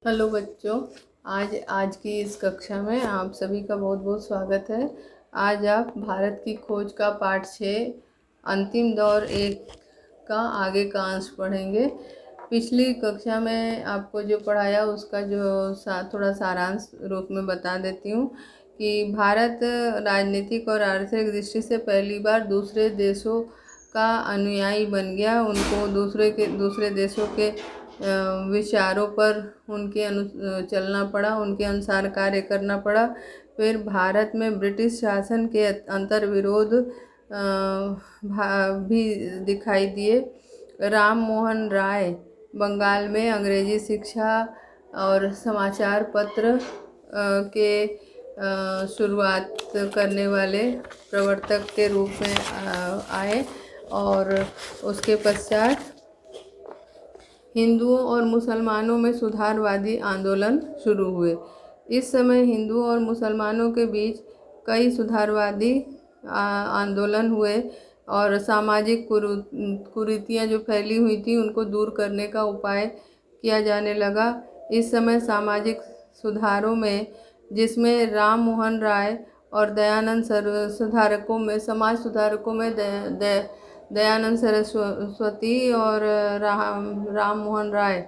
Hello बच्चों, आज की इस कक्षा में आप सभी का बहुत बहुत स्वागत है। आज आप भारत की खोज का पाठ 6 अंतिम दौर 1 का आगे का अंश पढ़ेंगे। पिछली कक्षा में आपको जो पढ़ाया उसका जो थोड़ा सारांश रूप में बता देती हूँ कि भारत राजनीतिक और आर्थिक दृष्टि से पहली बार दूसरे देशों का अनुयायी बन गया। उनको दूसरे देशों के विचारों पर उनके चलना पड़ा, उनके अनुसार कार्य करना पड़ा। फिर भारत में ब्रिटिश शासन के अंतर्विरोध भी दिखाई दिए। राम मोहन राय बंगाल में अंग्रेजी शिक्षा और समाचार पत्र के शुरुआत करने वाले प्रवर्तक के रूप में आए और उसके पश्चात हिंदुओं और मुसलमानों में सुधारवादी आंदोलन शुरू हुए। इस समय हिंदुओं और मुसलमानों के बीच कई सुधारवादी आंदोलन हुए और सामाजिक कुरीतियाँ जो फैली हुई थी उनको दूर करने का उपाय किया जाने लगा। इस समय सामाजिक सुधारों में, जिसमें राम मोहन राय और दयानंद सुधारकों में, समाज सुधारकों में दयानंद सरस्वती और राम मोहन राय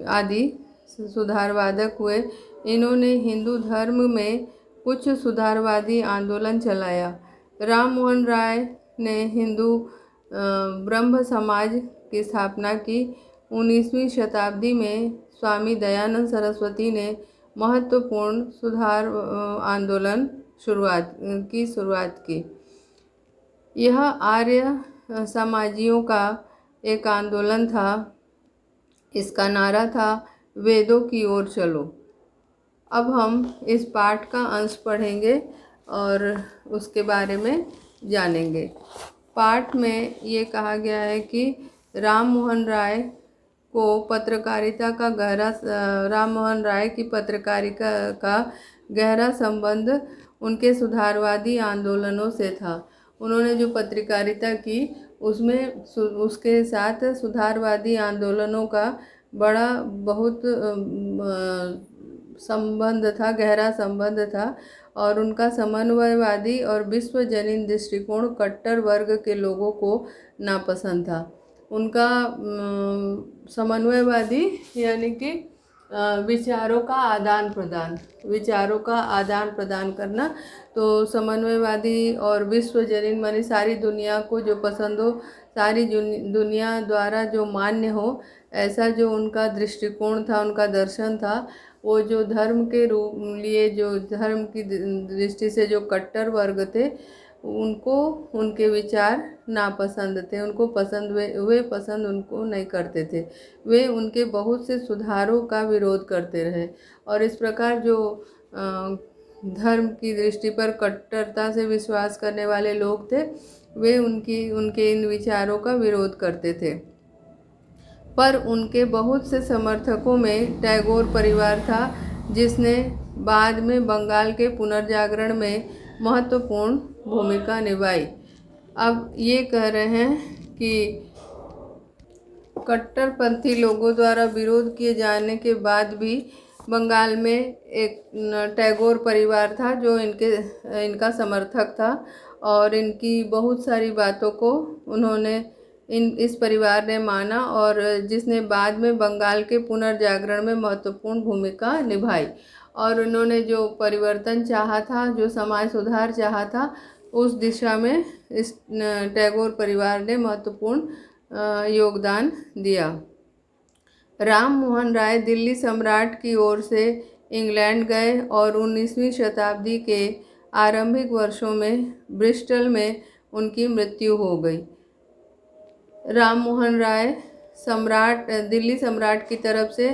आदि सुधारवादक हुए। इन्होंने हिंदू धर्म में कुछ सुधारवादी आंदोलन चलाया। राम मोहन राय ने हिंदू ब्रह्म समाज की स्थापना की। 19वीं शताब्दी में स्वामी दयानंद सरस्वती ने महत्वपूर्ण सुधार आंदोलन शुरुआत की। यह आर्य समाजियों का एक आंदोलन था। इसका नारा था, वेदों की ओर चलो। अब हम इस पाठ का अंश पढ़ेंगे और उसके बारे में जानेंगे। पाठ में ये कहा गया है कि राम मोहन राय की पत्रकारिता का गहरा संबंध उनके सुधारवादी आंदोलनों से था। उन्होंने जो पत्रकारिता की उसमें उसके साथ सुधारवादी आंदोलनों का बहुत संबंध था, गहरा संबंध था और उनका समन्वयवादी और विश्वजनीन दृष्टिकोण कट्टर वर्ग के लोगों को नापसंद था। उनका समन्वयवादी यानी कि विचारों का आदान प्रदान करना। तो समन्वयवादी और विश्वजनीन माने सारी दुनिया को जो पसंद हो, सारी दुनिया द्वारा जो मान्य हो, ऐसा जो उनका दृष्टिकोण था, उनका दर्शन था, वो जो धर्म के रूप लिए, जो धर्म की दृष्टि से जो कट्टर वर्ग थे, उनको उनके विचार नापसंद थे। उनको वे पसंद उनको नहीं करते थे। वे उनके बहुत से सुधारों का विरोध करते रहे और इस प्रकार जो धर्म की दृष्टि पर कट्टरता से विश्वास करने वाले लोग थे, वे उनके इन विचारों का विरोध करते थे। पर उनके बहुत से समर्थकों में टैगोर परिवार था, जिसने बाद में बंगाल के पुनर्जागरण में महत्वपूर्ण भूमिका निभाई। अब ये कह रहे हैं कि कट्टरपंथी लोगों द्वारा विरोध किए जाने के बाद भी बंगाल में एक टैगोर परिवार था जो इनका समर्थक था और इनकी बहुत सारी बातों को इस परिवार ने माना और जिसने बाद में बंगाल के पुनर्जागरण में महत्वपूर्ण भूमिका निभाई। और उन्होंने जो परिवर्तन चाहा था, जो समाज सुधार चाहा था, उस दिशा में इस टैगोर परिवार ने महत्वपूर्ण योगदान दिया। राम मोहन राय दिल्ली सम्राट की ओर से इंग्लैंड गए और 19वीं शताब्दी के आरंभिक वर्षों में ब्रिस्टल में उनकी मृत्यु हो गई। राम मोहन राय दिल्ली सम्राट की तरफ से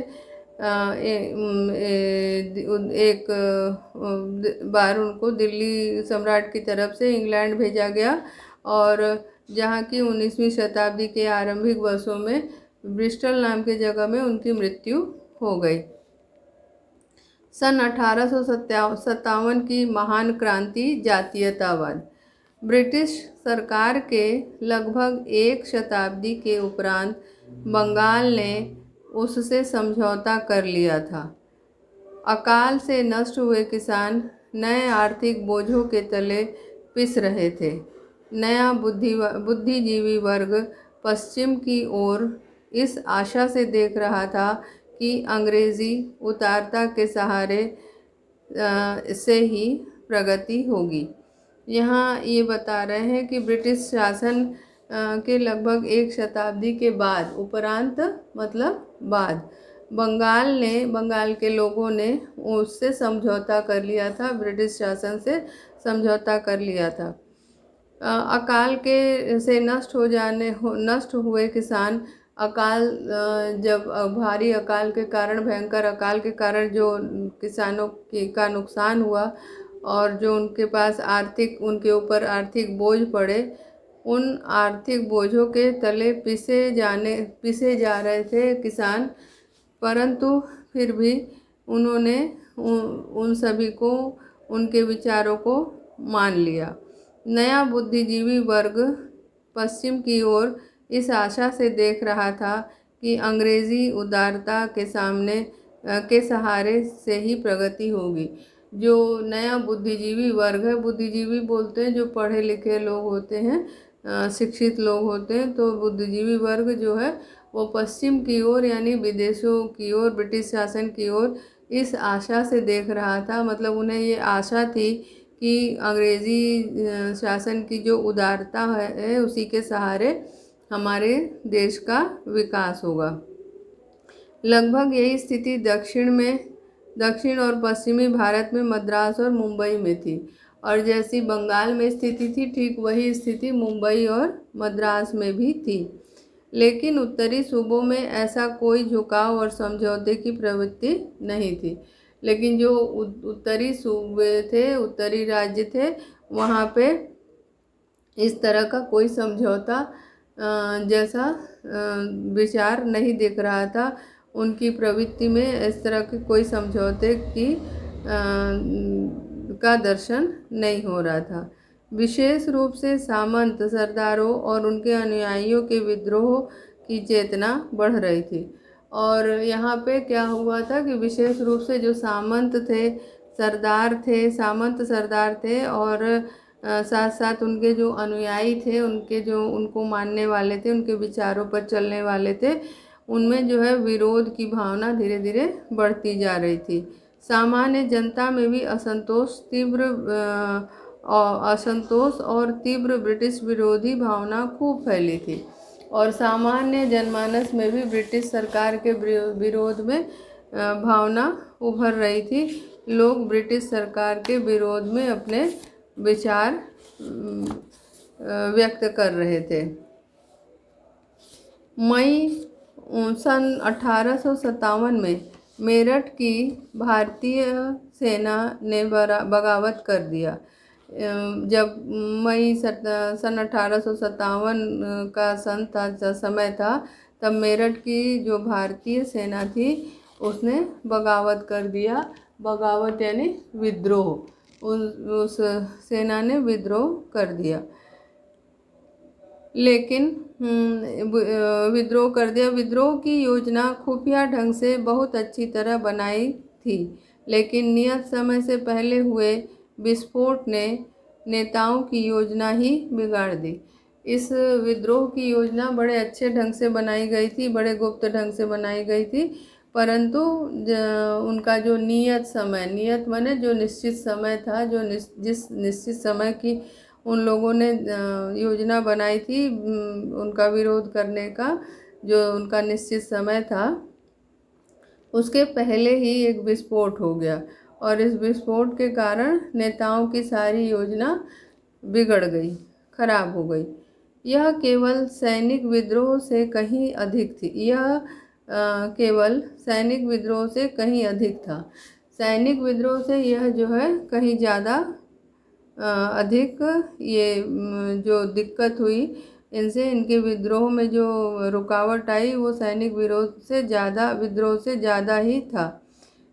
एक बार उनको दिल्ली सम्राट की तरफ से इंग्लैंड भेजा गया और जहाँ की 19वीं शताब्दी के आरंभिक वर्षों में ब्रिस्टल नाम की जगह में उनकी मृत्यु हो गई। सन 1857 की महान क्रांति जातीयतावाद। ब्रिटिश सरकार के लगभग एक शताब्दी के उपरांत बंगाल ने उससे समझौता कर लिया था। अकाल से नष्ट हुए किसान नए आर्थिक बोझों के तले पिस रहे थे। नया बुद्धिजीवी वर्ग पश्चिम की ओर इस आशा से देख रहा था कि अंग्रेजी उदारता के सहारे से ही प्रगति होगी। यहाँ ये बता रहे हैं कि ब्रिटिश शासन के लगभग एक शताब्दी के बाद उपरांत मतलब बाद बंगाल के लोगों ने उससे समझौता कर लिया था, ब्रिटिश शासन से समझौता कर लिया था। अकाल के से नष्ट हुए किसान जब भारी अकाल के कारण, भयंकर अकाल के कारण जो किसानों का नुकसान हुआ और जो उनके ऊपर आर्थिक बोझ पड़े, उन आर्थिक बोझों के तले पिसे जा रहे थे किसान, परंतु फिर भी उन्होंने उन सभी को, उनके विचारों को मान लिया। नया बुद्धिजीवी वर्ग पश्चिम की ओर इस आशा से देख रहा था कि अंग्रेजी उदारता के सहारे से ही प्रगति होगी। जो नया बुद्धिजीवी वर्ग है, बुद्धिजीवी बोलते हैं जो पढ़े लिखे लोग होते हैं, शिक्षित लोग होते हैं, तो बुद्धिजीवी वर्ग जो है वो पश्चिम की ओर यानी विदेशों की ओर, ब्रिटिश शासन की ओर इस आशा से देख रहा था। मतलब उन्हें ये आशा थी कि अंग्रेजी शासन की जो उदारता है उसी के सहारे हमारे देश का विकास होगा। लगभग यही स्थिति दक्षिण और पश्चिमी भारत में मद्रास और मुंबई में थी, और जैसी बंगाल में स्थिति थी ठीक वही स्थिति मुंबई और मद्रास में भी थी। लेकिन उत्तरी सूबों में ऐसा कोई झुकाव और समझौते की प्रवृत्ति नहीं थी। लेकिन जो उत्तरी सूबे थे, उत्तरी राज्य थे, वहाँ पे इस तरह का कोई समझौता जैसा विचार नहीं दिख रहा था। उनकी प्रवृत्ति में इस तरह के कोई समझौते का दर्शन नहीं हो रहा था। विशेष रूप से सामंत सरदारों और उनके अनुयायियों के विद्रोह की चेतना बढ़ रही थी। और यहाँ पे क्या हुआ था कि विशेष रूप से जो सामंत सरदार थे और साथ साथ उनके जो अनुयायी थे, उनको मानने वाले थे, उनके विचारों पर चलने वाले थे, उनमें जो है विरोध की भावना धीरे धीरे बढ़ती जा रही थी। सामान्य जनता में भी असंतोष और तीव्र ब्रिटिश विरोधी भावना खूब फैली थी, और सामान्य जनमानस में भी ब्रिटिश सरकार के विरोध में भावना उभर रही थी। लोग ब्रिटिश सरकार के विरोध में अपने विचार व्यक्त कर रहे थे। मई सन 1857 में मेरठ की भारतीय सेना ने बगावत कर दिया। जब मई सन 1857 का समय था, तब मेरठ की जो भारतीय सेना थी उसने बगावत कर दिया। बगावत यानी विद्रोह, उस सेना ने विद्रोह कर दिया। लेकिन विद्रोह की योजना खुफिया ढंग से बहुत अच्छी तरह बनाई थी, लेकिन नियत समय से पहले हुए विस्फोट ने नेताओं की योजना ही बिगाड़ दी। इस विद्रोह की योजना बड़े अच्छे ढंग से बनाई गई थी, बड़े गुप्त ढंग से बनाई गई थी, परंतु उनका जो नियत माने जो निश्चित समय था, जिस निश्चित समय की उन लोगों ने योजना बनाई थी उनका विरोध करने का, जो उनका निश्चित समय था, उसके पहले ही एक विस्फोट हो गया, और इस विस्फोट के कारण नेताओं की सारी योजना बिगड़ गई, खराब हो गई। यह केवल सैनिक विद्रोह से कहीं अधिक थी। केवल सैनिक विद्रोह से कहीं अधिक था। सैनिक विद्रोह से यह जो है कहीं ज़्यादा अधिक ये जो दिक्कत हुई इनसे, इनके विद्रोह में जो रुकावट आई वो सैनिक विद्रोह से ज़्यादा ही था।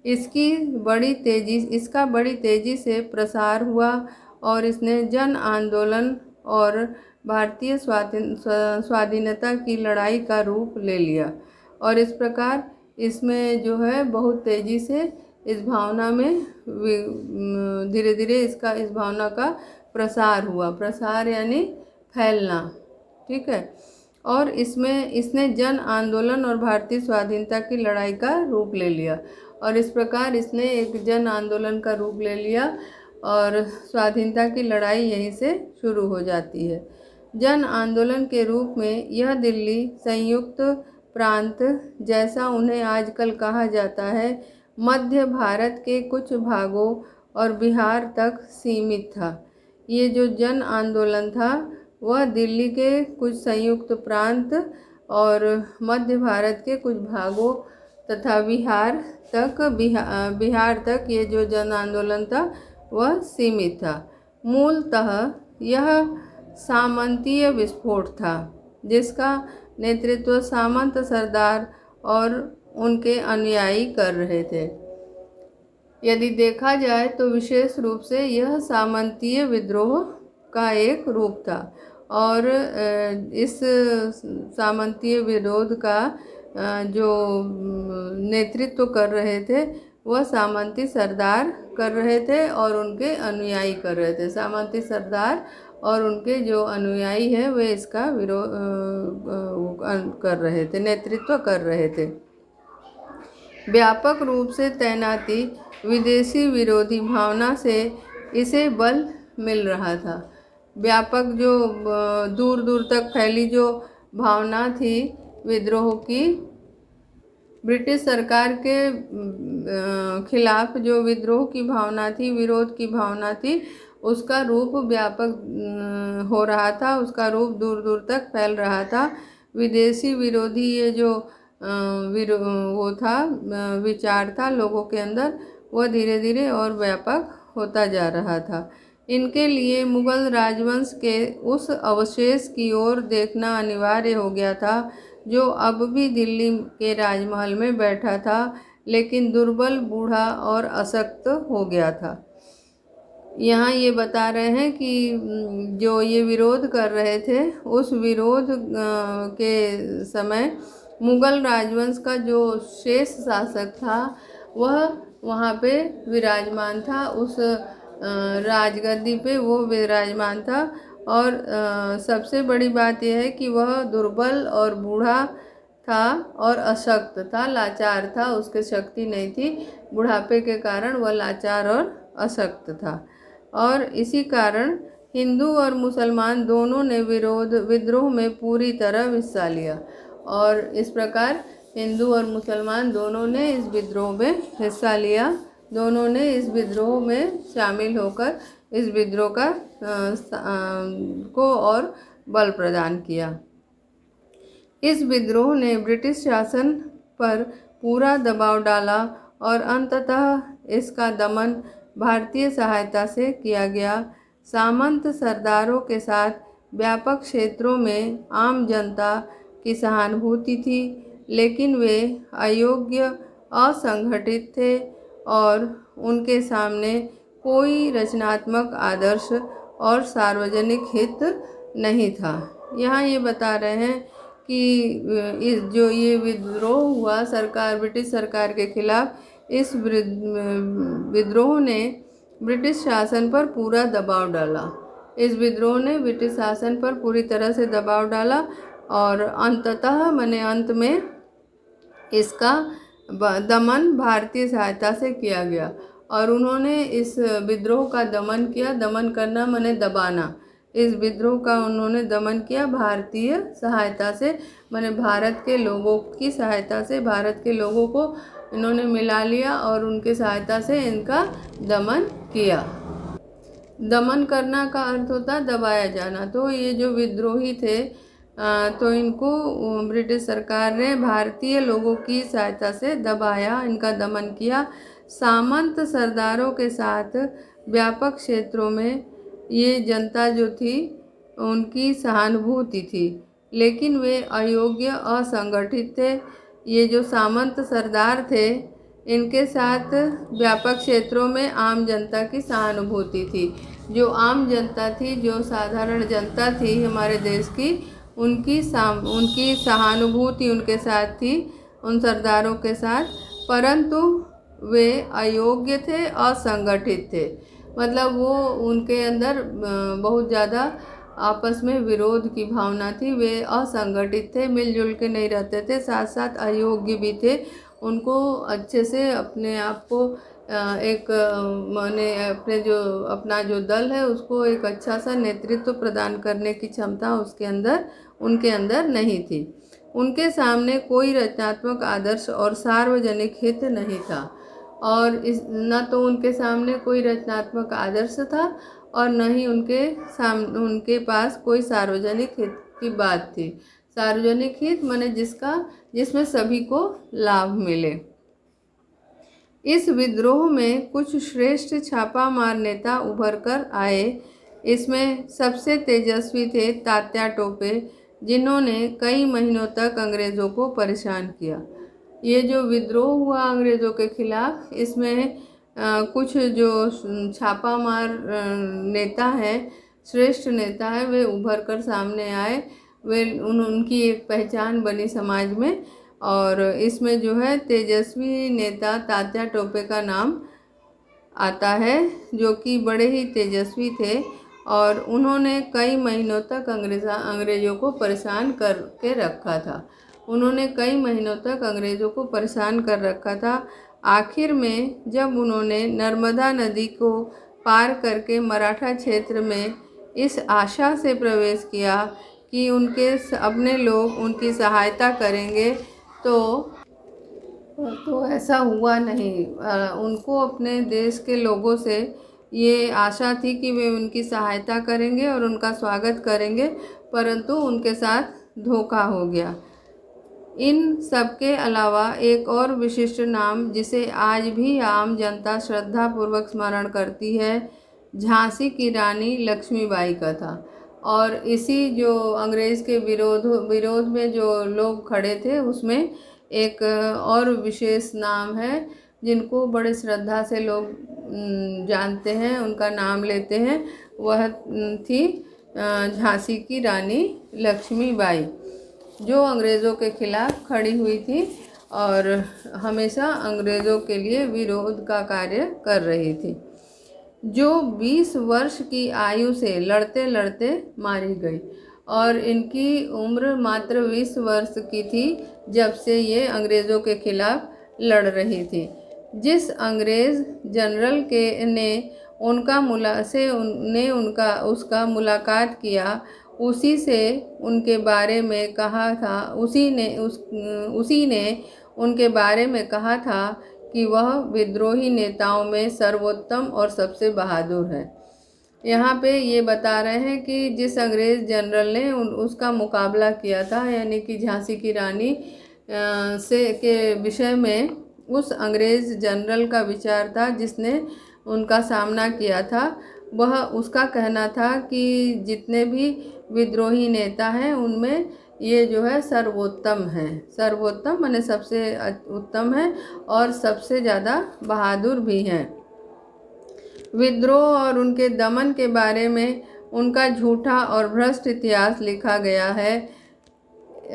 इसका बड़ी तेज़ी से प्रसार हुआ और इसने जन आंदोलन और भारतीय स्वाधीनता की लड़ाई का रूप ले लिया। और इस प्रकार इसमें जो है बहुत तेज़ी से इस भावना में धीरे धीरे इस भावना का प्रसार हुआ। प्रसार यानी फैलना, ठीक है। और इसने जन आंदोलन और भारतीय स्वाधीनता की लड़ाई का रूप ले लिया, और इस प्रकार इसने एक जन आंदोलन का रूप ले लिया और स्वाधीनता की लड़ाई यहीं से शुरू हो जाती है। जन आंदोलन के रूप में यह दिल्ली संयुक्त प्रांत, जैसा उन्हें आजकल कहा जाता है, मध्य भारत के कुछ भागों और बिहार तक सीमित था। ये जो जन आंदोलन था वह दिल्ली के कुछ संयुक्त प्रांत और मध्य भारत के कुछ भागों तथा बिहार तक ये जो जन आंदोलन था वह सीमित था। मूलतः यह सामंतीय विस्फोट था, जिसका नेतृत्व सामंत सरदार और उनके अनुयायी कर रहे थे। यदि देखा जाए तो विशेष रूप से यह सामंतीय विद्रोह का एक रूप था, और इस सामंतीय विरोध का जो नेतृत्व कर रहे थे वह सामंती सरदार कर रहे थे और उनके अनुयायी कर रहे थे। सामंती सरदार और उनके जो अनुयायी हैं वे इसका विरोध कर रहे थे, नेतृत्व कर रहे थे। व्यापक रूप से तैनाती विदेशी विरोधी भावना से इसे बल मिल रहा था। व्यापक जो दूर दूर तक फैली जो भावना थी विद्रोह की, ब्रिटिश सरकार के खिलाफ जो विद्रोह की भावना थी, विरोध की भावना थी, उसका रूप व्यापक हो रहा था, उसका रूप दूर दूर तक फैल रहा था। विदेशी विरोधी ये जो वो था विचार था लोगों के अंदर, वह धीरे धीरे और व्यापक होता जा रहा था। इनके लिए मुगल राजवंश के उस अवशेष की ओर देखना अनिवार्य हो गया था जो अब भी दिल्ली के राजमहल में बैठा था, लेकिन दुर्बल, बूढ़ा और अशक्त हो गया था। यहाँ ये बता रहे हैं कि जो ये विरोध कर रहे थे, उस विरोध के समय मुगल राजवंश का जो शेष शासक था वह वहाँ पे विराजमान था, उस राजगद्दी पे वो विराजमान था। और सबसे बड़ी बात यह है कि वह दुर्बल और बूढ़ा था और अशक्त था, लाचार था, उसके शक्ति नहीं थी। बुढ़ापे के कारण वह लाचार और अशक्त था, और इसी कारण हिंदू और मुसलमान दोनों ने विद्रोह में पूरी तरह हिस्सा लिया। और इस प्रकार हिंदू और मुसलमान दोनों ने इस विद्रोह में हिस्सा लिया, दोनों ने इस विद्रोह में शामिल होकर इस विद्रोह को और बल प्रदान किया। इस विद्रोह ने ब्रिटिश शासन पर पूरा दबाव डाला और अंततः इसका दमन भारतीय सहायता से किया गया। सामंत सरदारों के साथ व्यापक क्षेत्रों में आम जनता की सहानुभूति थी, लेकिन वे अयोग्य, असंगठित थे और उनके सामने कोई रचनात्मक आदर्श और सार्वजनिक हित नहीं था। यहाँ ये बता रहे हैं कि जो ये विद्रोह हुआ ब्रिटिश सरकार के खिलाफ, इस विद्रोह ने ब्रिटिश शासन पर पूरा दबाव डाला। इस विद्रोह ने ब्रिटिश शासन पर पूरी तरह से दबाव डाला और अंततः अंत में इसका दमन भारतीय सहायता से किया गया। और उन्होंने इस विद्रोह का दमन किया। दमन करना माने दबाना। इस विद्रोह का उन्होंने दमन किया भारतीय सहायता से, माने भारत के लोगों की सहायता से। भारत के लोगों को इन्होंने मिला लिया और उनके सहायता से इनका दमन किया। दमन करना का अर्थ होता दबाया जाना। तो ये जो विद्रोही थे तो इनको ब्रिटिश सरकार ने भारतीय लोगों की सहायता से दबाया, इनका दमन किया। सामंत सरदारों के साथ व्यापक क्षेत्रों में ये जनता जो थी उनकी सहानुभूति थी, लेकिन वे अयोग्य, असंगठित थे। ये जो सामंत सरदार थे इनके साथ व्यापक क्षेत्रों में आम जनता की सहानुभूति थी। जो आम जनता थी, जो साधारण जनता थी हमारे देश की, उनकी सहानुभूति उनके साथ थी उन सरदारों के साथ, परंतु वे अयोग्य थे, असंगठित थे। मतलब वो उनके अंदर बहुत ज़्यादा आपस में विरोध की भावना थी। वे असंगठित थे, मिलजुल के नहीं रहते थे, साथ साथ अयोग्य भी थे। उनको अच्छे से अपने आप को एक माने अपने जो अपना जो दल है उसको एक अच्छा सा नेतृत्व प्रदान करने की क्षमता उनके अंदर नहीं थी। उनके सामने कोई रचनात्मक आदर्श और सार्वजनिक हित नहीं था, और न तो उनके सामने कोई रचनात्मक आदर्श था और न ही उनके पास कोई सार्वजनिक हित की बात थी। सार्वजनिक हित माने जिसमें सभी को लाभ मिले। इस विद्रोह में कुछ श्रेष्ठ छापामार नेता उभर कर आए। इसमें सबसे तेजस्वी थे तात्या टोपे, जिन्होंने कई महीनों तक अंग्रेज़ों को परेशान किया। ये जो विद्रोह हुआ अंग्रेज़ों के खिलाफ, इसमें कुछ जो छापामार नेता हैं, श्रेष्ठ नेता है, वे उभर कर सामने आए। वे उनकी एक पहचान बनी समाज में, और इसमें जो है तेजस्वी नेता तात्या टोपे का नाम आता है, जो कि बड़े ही तेजस्वी थे, और उन्होंने कई महीनों तक अंग्रेज़ों को परेशान करके रखा था। उन्होंने कई महीनों तक अंग्रेज़ों को परेशान कर रखा था। आखिर में जब उन्होंने नर्मदा नदी को पार करके मराठा क्षेत्र में इस आशा से प्रवेश किया कि उनके अपने लोग उनकी सहायता करेंगे, तो ऐसा हुआ नहीं। उनको अपने देश के लोगों से ये आशा थी कि वे उनकी सहायता करेंगे और उनका स्वागत करेंगे, परंतु उनके साथ धोखा हो गया। इन सबके अलावा एक और विशिष्ट नाम, जिसे आज भी आम जनता श्रद्धापूर्वक स्मरण करती है, झांसी की रानी लक्ष्मीबाई का था। और इसी जो अंग्रेज़ के विरोध में जो लोग खड़े थे, उसमें एक और विशेष नाम है जिनको बड़े श्रद्धा से लोग जानते हैं, उनका नाम लेते हैं। वह थी झांसी की रानी लक्ष्मीबाई, जो अंग्रेज़ों के खिलाफ खड़ी हुई थी और हमेशा अंग्रेज़ों के लिए विरोध का कार्य कर रही थी, जो 20 वर्ष की आयु से लड़ते लड़ते मारी गई। और इनकी उम्र मात्र 20 वर्ष की थी जब से ये अंग्रेज़ों के खिलाफ लड़ रही थी। जिस अंग्रेज़ जनरल ने उसका मुलाकात किया, उसी से उनके बारे में कहा था, उसी ने उनके बारे में कहा था कि वह विद्रोही नेताओं में सर्वोत्तम और सबसे बहादुर है। यहाँ पे ये बता रहे हैं कि जिस अंग्रेज़ जनरल ने उसका मुकाबला किया था, यानी कि झांसी की रानी के विषय में उस अंग्रेज़ जनरल का विचार था जिसने उनका सामना किया था। वह उसका कहना था कि जितने भी विद्रोही नेता हैं उनमें ये जो है सर्वोत्तम है। सर्वोत्तम माने सबसे उत्तम है और सबसे ज़्यादा बहादुर भी हैं। विद्रोह और उनके दमन के बारे में उनका झूठा और भ्रष्ट इतिहास लिखा गया है।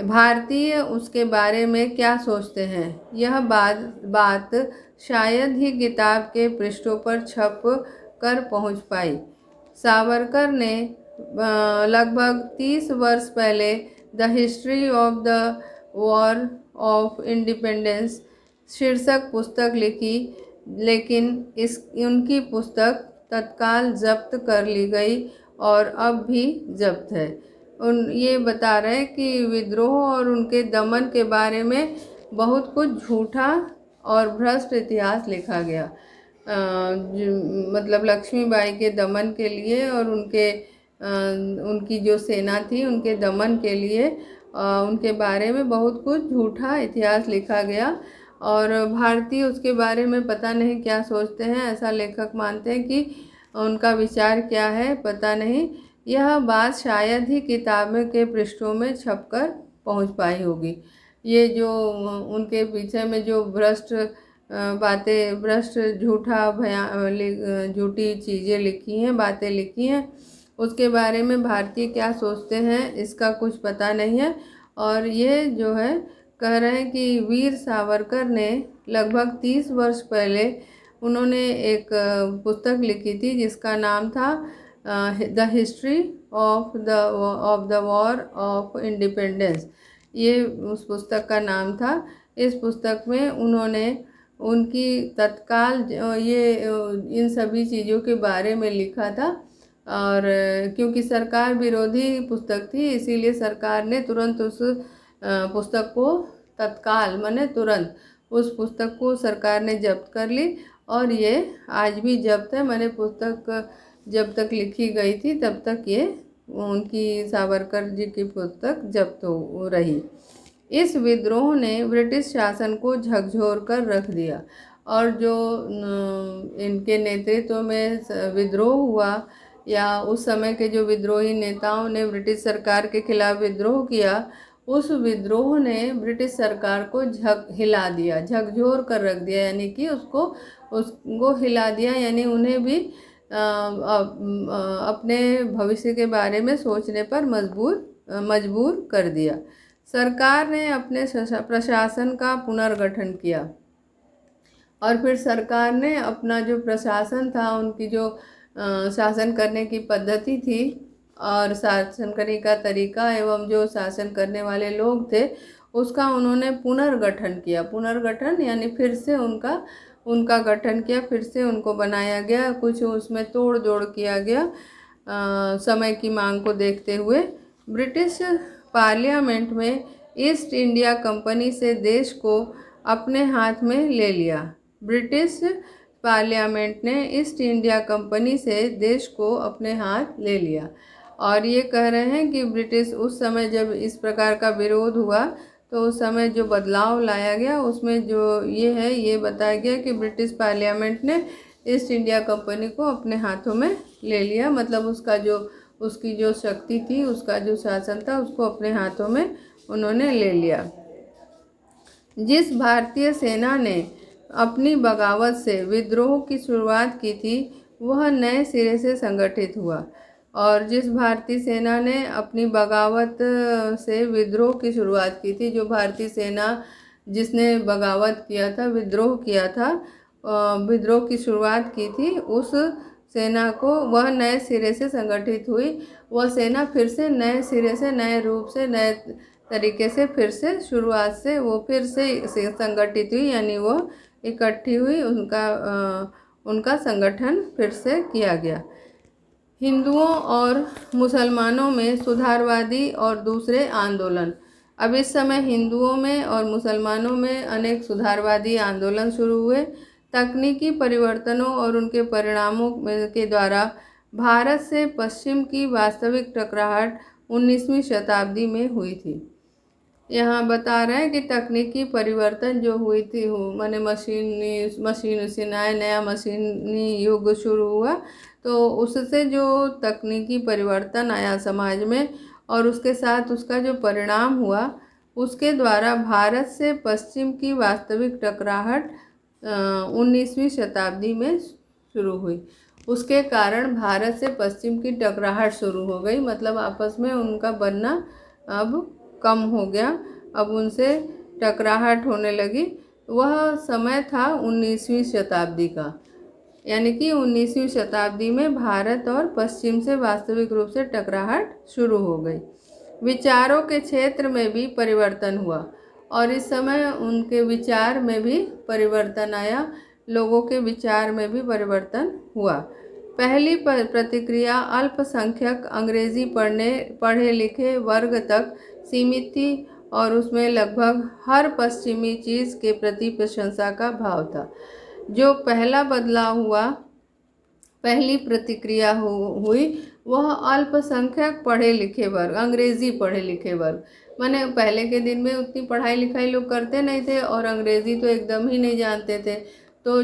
भारतीय उसके बारे में क्या सोचते हैं, यह बात शायद ही किताब के पृष्ठों पर छप कर पहुंच पाई। सावरकर ने लगभग 30 वर्ष पहले the history of the war of independence शीर्षक पुस्तक लिखी, लेकिन उनकी पुस्तक तत्काल जब्त कर ली गई और अब भी जब्त है। ये बता रहे हैं कि विद्रोह और उनके दमन के बारे में बहुत कुछ झूठा और भ्रष्ट इतिहास लिखा गया। मतलब लक्ष्मीबाई के दमन के लिए और उनकी जो सेना थी उनके दमन के लिए उनके बारे में बहुत कुछ झूठा इतिहास लिखा गया, और भारतीय उसके बारे में पता नहीं क्या सोचते हैं। ऐसा लेखक मानते हैं कि उनका विचार क्या है पता नहीं। यह बात शायद ही किताब के पृष्ठों में छपकर पहुंच पाई होगी। ये जो उनके पीछे में जो भ्रष्ट बातें, भ्रष्ट झूठी चीज़ें लिखी हैं, बातें लिखी हैं, उसके बारे में भारतीय क्या सोचते हैं इसका कुछ पता नहीं है। और ये जो है कह रहे हैं कि वीर सावरकर ने लगभग 30 वर्ष पहले उन्होंने एक पुस्तक लिखी थी जिसका नाम था the history of the war of independence. ये उस पुस्तक का नाम था। इस पुस्तक में उन्होंने उनकी तत्काल ये इन सभी चीज़ों के बारे में लिखा था। और क्योंकि सरकार विरोधी पुस्तक थी, इसीलिए सरकार ने तुरंत उस पुस्तक को तत्काल माने तुरंत उस पुस्तक को सरकार ने जब्त कर ली और ये आज भी जब्त है। मैंने पुस्तक जब तक लिखी गई थी तब तक ये उनकी सावरकर जी की पुस्तक जब्त हो रही। इस विद्रोह ने ब्रिटिश शासन को झकझोर कर रख दिया और जो इनके नेतृत्व में विद्रोह हुआ या उस समय के जो विद्रोही नेताओं ने ब्रिटिश सरकार के खिलाफ विद्रोह किया, उस विद्रोह ने ब्रिटिश सरकार को हिला दिया, झकझोर कर रख दिया, यानी कि उसको हिला दिया, यानी उन्हें भी अपने भविष्य के बारे में सोचने पर मजबूर कर दिया। सरकार ने अपने प्रशासन का पुनर्गठन किया और फिर सरकार ने अपना जो प्रशासन था, उनकी जो शासन करने की पद्धति थी और शासन करने का तरीका एवं जो शासन करने वाले लोग थे, उसका उन्होंने पुनर्गठन किया। पुनर्गठन यानी फिर से उनका गठन किया, फिर से उनको बनाया गया, कुछ उसमें तोड़ जोड़ किया गया समय की मांग को देखते हुए। ब्रिटिश पार्लियामेंट में ईस्ट इंडिया कंपनी से देश को अपने हाथ में ले लिया। ब्रिटिश पार्लियामेंट ने ईस्ट इंडिया कंपनी से देश को अपने हाथ ले लिया और ये कह रहे हैं कि ब्रिटिश उस समय जब इस प्रकार का विरोध हुआ तो उस समय जो बदलाव लाया गया उसमें जो ये बताया गया कि ब्रिटिश पार्लियामेंट ने ईस्ट इंडिया कंपनी को अपने हाथों में ले लिया, मतलब उसकी जो शक्ति थी, उसका जो शासन था, उसको अपने हाथों में उन्होंने ले लिया। जिस भारतीय सेना ने अपनी बगावत से विद्रोह की शुरुआत की थी वह नए सिरे से संगठित हुआ और जिस भारतीय सेना ने अपनी बगावत से विद्रोह की शुरुआत की थी, जो भारतीय सेना जिसने बगावत किया था, विद्रोह किया था, विद्रोह की शुरुआत की थी, उस सेना को वह नए सिरे से संगठित हुई। वह सेना फिर से नए सिरे से, नए रूप से, नए तरीके से फिर से शुरुआत से वो फिर से संगठित हुई, यानी वो इकट्ठी हुई, उनका संगठन फिर से किया गया। हिंदुओं और मुसलमानों में सुधारवादी और दूसरे आंदोलन। अब इस समय हिंदुओं में और मुसलमानों में अनेक सुधारवादी आंदोलन शुरू हुए। तकनीकी परिवर्तनों और उनके परिणामों के द्वारा भारत से पश्चिम की वास्तविक टकराहट 19वीं शताब्दी में हुई थी। यहाँ बता रहे हैं कि तकनीकी परिवर्तन जो हुई थी, माने मशीन से नया मशीनी युग शुरू हुआ, तो उससे जो तकनीकी परिवर्तन आया समाज में और उसके साथ उसका जो परिणाम हुआ, उसके द्वारा भारत से पश्चिम की वास्तविक टकराहट 19वीं शताब्दी में शुरू हुई। उसके कारण भारत से पश्चिम की टकराहट शुरू हो गई, मतलब आपस में उनका बनना अब कम हो गया, अब उनसे टकराहट होने लगी। वह समय था 19वीं शताब्दी का, यानी कि 19वीं शताब्दी में भारत और पश्चिम से वास्तविक रूप से टकराहट शुरू हो गई। विचारों के क्षेत्र में भी परिवर्तन हुआ और इस समय उनके विचार में भी परिवर्तन आया, लोगों के विचार में भी परिवर्तन हुआ। पहली प्रतिक्रिया अल्पसंख्यक अंग्रेजी पढ़े लिखे वर्ग तक सीमित थी और उसमें लगभग हर पश्चिमी चीज़ के प्रति प्रशंसा का भाव था। जो पहला बदलाव हुआ, पहली प्रतिक्रिया हुई वह अल्पसंख्यक पढ़े लिखे वर्ग, अंग्रेज़ी पढ़े लिखे वर्ग। माने पहले के दिन में उतनी पढ़ाई लिखाई लोग करते नहीं थे और अंग्रेज़ी तो एकदम ही नहीं जानते थे, तो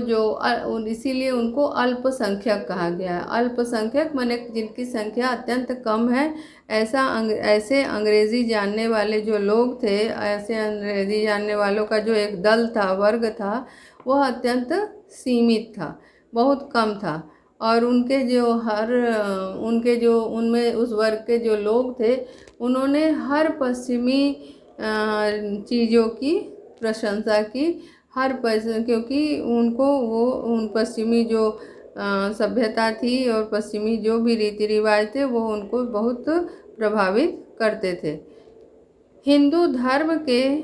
इसीलिए उनको अल्पसंख्यक कहा गया है। अल्पसंख्यक माने जिनकी संख्या अत्यंत कम है, ऐसे अंग्रेज़ी जानने वाले जो लोग थे, ऐसे अंग्रेज़ी जानने वालों का जो एक दल था, वर्ग था, वह अत्यंत सीमित था, बहुत कम था। और उनके जो उनमें उस वर्ग के जो लोग थे, उन्होंने हर पश्चिमी चीज़ों की प्रशंसा की, क्योंकि उनको वो उन पश्चिमी जो सभ्यता थी और पश्चिमी जो भी रीति रिवाज थे वो उनको बहुत प्रभावित करते थे। हिंदू धर्म के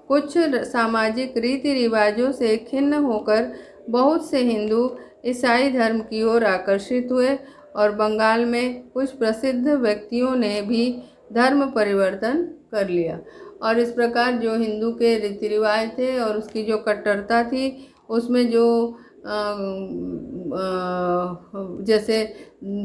कुछ सामाजिक रीति रिवाजों से खिन्न होकर बहुत से हिंदू ईसाई धर्म की ओर आकर्षित हुए और बंगाल में कुछ प्रसिद्ध व्यक्तियों ने भी धर्म परिवर्तन कर लिया। और इस प्रकार जो हिंदू के रीति रिवाज थे और उसकी जो कट्टरता थी, उसमें जो जैसे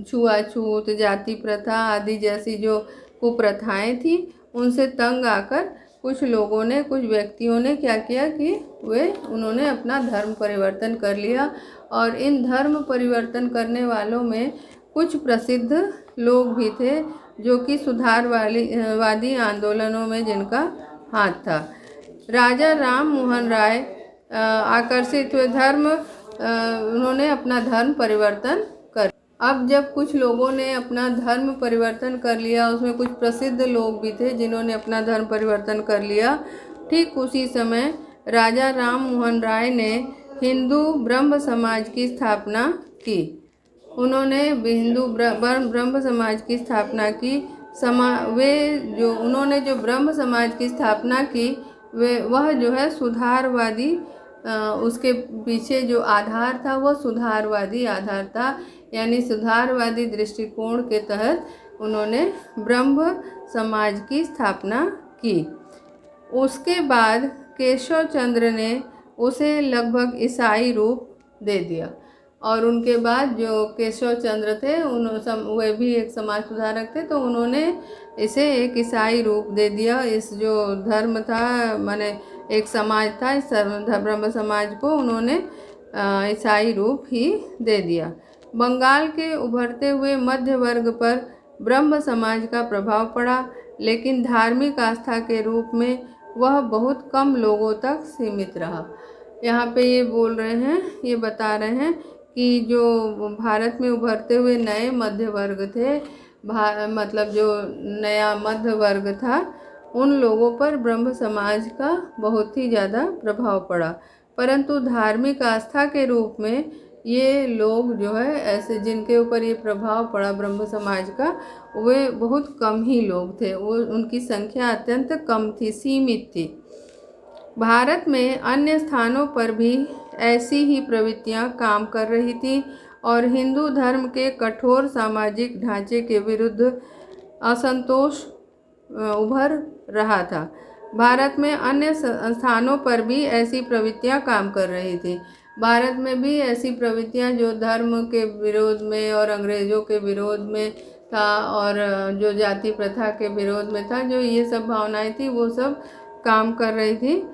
छुआछूत, जाति प्रथा आदि जैसी जो कुप्रथाएं थी, उनसे तंग आकर कुछ लोगों ने, कुछ व्यक्तियों ने क्या किया कि उन्होंने अपना धर्म परिवर्तन कर लिया। और इन धर्म परिवर्तन करने वालों में कुछ प्रसिद्ध लोग भी थे जो कि सुधारवादी आंदोलनों में जिनका हाथ था। राजा राम मोहन राय आकर्षित हुए उन्होंने अपना धर्म परिवर्तन कर। अब जब कुछ लोगों ने अपना धर्म परिवर्तन कर लिया, उसमें कुछ प्रसिद्ध लोग भी थे जिन्होंने अपना धर्म परिवर्तन कर लिया, ठीक उसी समय राजा राम मोहन राय ने हिंदू ब्रह्म समाज की स्थापना की। उन्होंने हिंदू ब्रह्म समाज की स्थापना की। उन्होंने जो ब्रह्म समाज की स्थापना की वह जो है सुधारवादी, उसके पीछे जो आधार था वह सुधारवादी आधार था, यानी सुधारवादी दृष्टिकोण के तहत उन्होंने ब्रह्म समाज की स्थापना की। उसके बाद केशव चंद्र ने उसे लगभग ईसाई रूप दे दिया। और उनके बाद जो केशव चंद्र थे वे भी एक समाज सुधारक थे, तो उन्होंने इसे एक ईसाई रूप दे दिया। इस जो धर्म था, माने एक समाज था, इस ब्रह्म समाज को उन्होंने ईसाई रूप ही दे दिया। बंगाल के उभरते हुए मध्य वर्ग पर ब्रह्म समाज का प्रभाव पड़ा, लेकिन धार्मिक आस्था के रूप में वह बहुत कम लोगों तक सीमित रहा। यहाँ पे ये बोल रहे हैं, ये बता रहे हैं कि जो भारत में उभरते हुए नए मध्य वर्ग थे, मतलब जो नया मध्य वर्ग था, उन लोगों पर ब्रह्म समाज का बहुत ही ज़्यादा प्रभाव पड़ा, परंतु धार्मिक आस्था के रूप में ये लोग जो है ऐसे जिनके ऊपर ये प्रभाव पड़ा ब्रह्म समाज का, वे बहुत कम ही लोग थे। उनकी संख्या अत्यंत कम थी, सीमित थी। भारत में अन्य स्थानों पर भी ऐसी ही प्रवृत्तियां काम कर रही थी और हिंदू धर्म के कठोर सामाजिक ढांचे के विरुद्ध असंतोष उभर रहा था। भारत में अन्य स्थानों पर भी ऐसी प्रवृत्तियां काम कर रही थी। भारत में भी ऐसी प्रवृत्तियां जो धर्म के विरोध में और अंग्रेज़ों के विरोध में था और जो जाति प्रथा के विरोध में था, जो ये सब भावनाएं थी वो सब काम कर रही थी,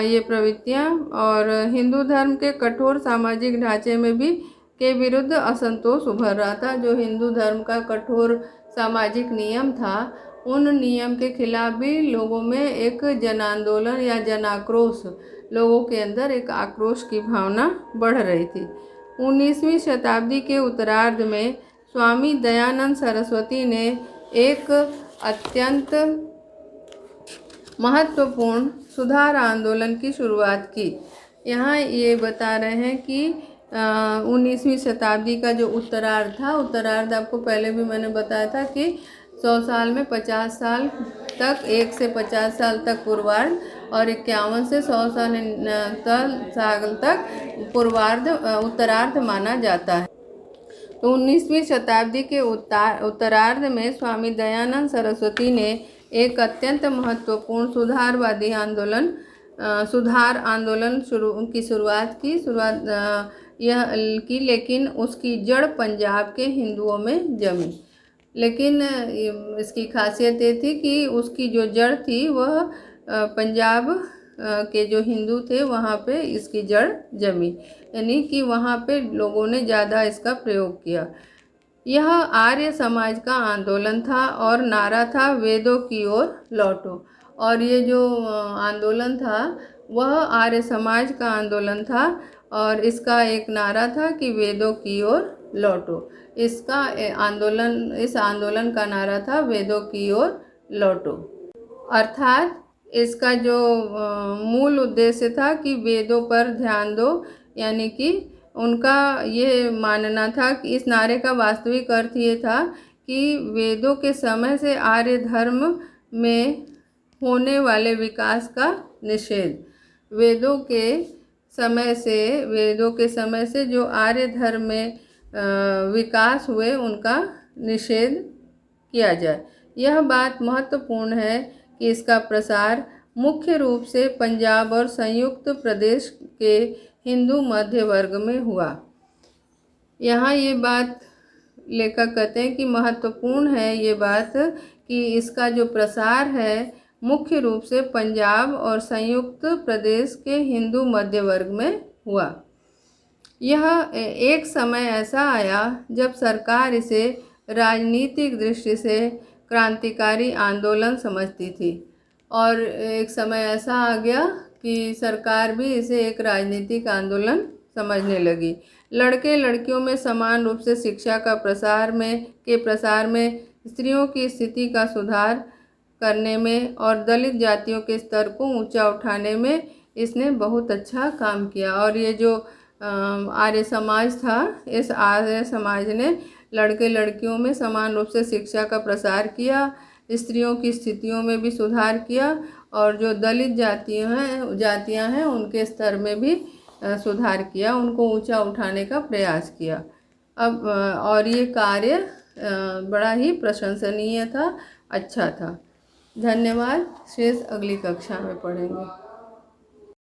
ये प्रवृत्तियां। और हिंदू धर्म के कठोर सामाजिक ढांचे में भी के विरुद्ध असंतोष उभर रहा था। जो हिंदू धर्म का कठोर सामाजिक नियम था, उन नियम के खिलाफ भी लोगों में एक जन आंदोलन या जन आक्रोश, लोगों के अंदर एक आक्रोश की भावना बढ़ रही थी। 19वीं शताब्दी के उत्तरार्ध में स्वामी दयानंद सरस्वती ने एक अत्यंत महत्वपूर्ण सुधार आंदोलन की शुरुआत की। यहाँ ये बता रहे हैं कि 19वीं शताब्दी का जो उत्तरार्ध था, उत्तरार्ध आपको पहले भी मैंने बताया था कि 100 साल में 50 साल तक, 1 से 50 साल तक पूर्वार्ध और 51 से 100 साल तक पूर्वार्ध उत्तरार्ध माना जाता है। तो 19वीं शताब्दी के उत्तरार्ध में स्वामी दयानंद सरस्वती ने एक अत्यंत महत्वपूर्ण सुधार आंदोलन की शुरुआत की, लेकिन उसकी जड़ पंजाब के हिंदुओं में जमी। लेकिन इसकी खासियत ये थी कि उसकी जो जड़ थी वह पंजाब के जो हिंदू थे वहाँ पे इसकी जड़ जमी, यानी कि वहाँ पे लोगों ने ज़्यादा इसका प्रयोग किया। यह आर्य समाज का आंदोलन था और नारा था वेदों की ओर लौटो। और ये जो आंदोलन था वह आर्य समाज का आंदोलन था और इसका एक नारा था कि वेदों की ओर लौटो। इस आंदोलन का नारा था वेदों की ओर लौटो, अर्थात इसका जो मूल उद्देश्य था कि वेदों पर ध्यान दो, यानी कि उनका ये मानना था कि इस नारे का वास्तविक अर्थ ये था कि वेदों के समय से आर्य धर्म में होने वाले विकास का निषेध। वेदों के समय से जो आर्य धर्म में विकास हुए उनका निषेध किया जाए। यह बात महत्वपूर्ण है कि इसका प्रसार मुख्य रूप से पंजाब और संयुक्त प्रदेश के हिंदू मध्य वर्ग में हुआ। यहाँ ये बात लेखक कहते हैं कि महत्वपूर्ण है ये बात कि इसका जो प्रसार है मुख्य रूप से पंजाब और संयुक्त प्रदेश के हिंदू मध्य वर्ग में हुआ। यह एक समय ऐसा आया जब सरकार इसे राजनीतिक दृष्टि से क्रांतिकारी आंदोलन समझती थी, और एक समय ऐसा आ गया कि सरकार भी इसे एक राजनीतिक आंदोलन समझने लगी। लड़के लड़कियों में समान रूप से शिक्षा का प्रसार में स्त्रियों की स्थिति का सुधार करने में और दलित जातियों के स्तर को ऊंचा उठाने में इसने बहुत अच्छा काम किया। और ये जो आर्य समाज था, इस आर्य समाज ने लड़के लड़कियों में समान रूप से शिक्षा का प्रसार किया, स्त्रियों की स्थितियों में भी सुधार किया, और जो दलित जातियां हैं उनके स्तर में भी सुधार किया, उनको ऊंचा उठाने का प्रयास किया। और ये कार्य बड़ा ही प्रशंसनीय था, अच्छा था। धन्यवाद। शेष अगली कक्षा में पढ़ेंगे।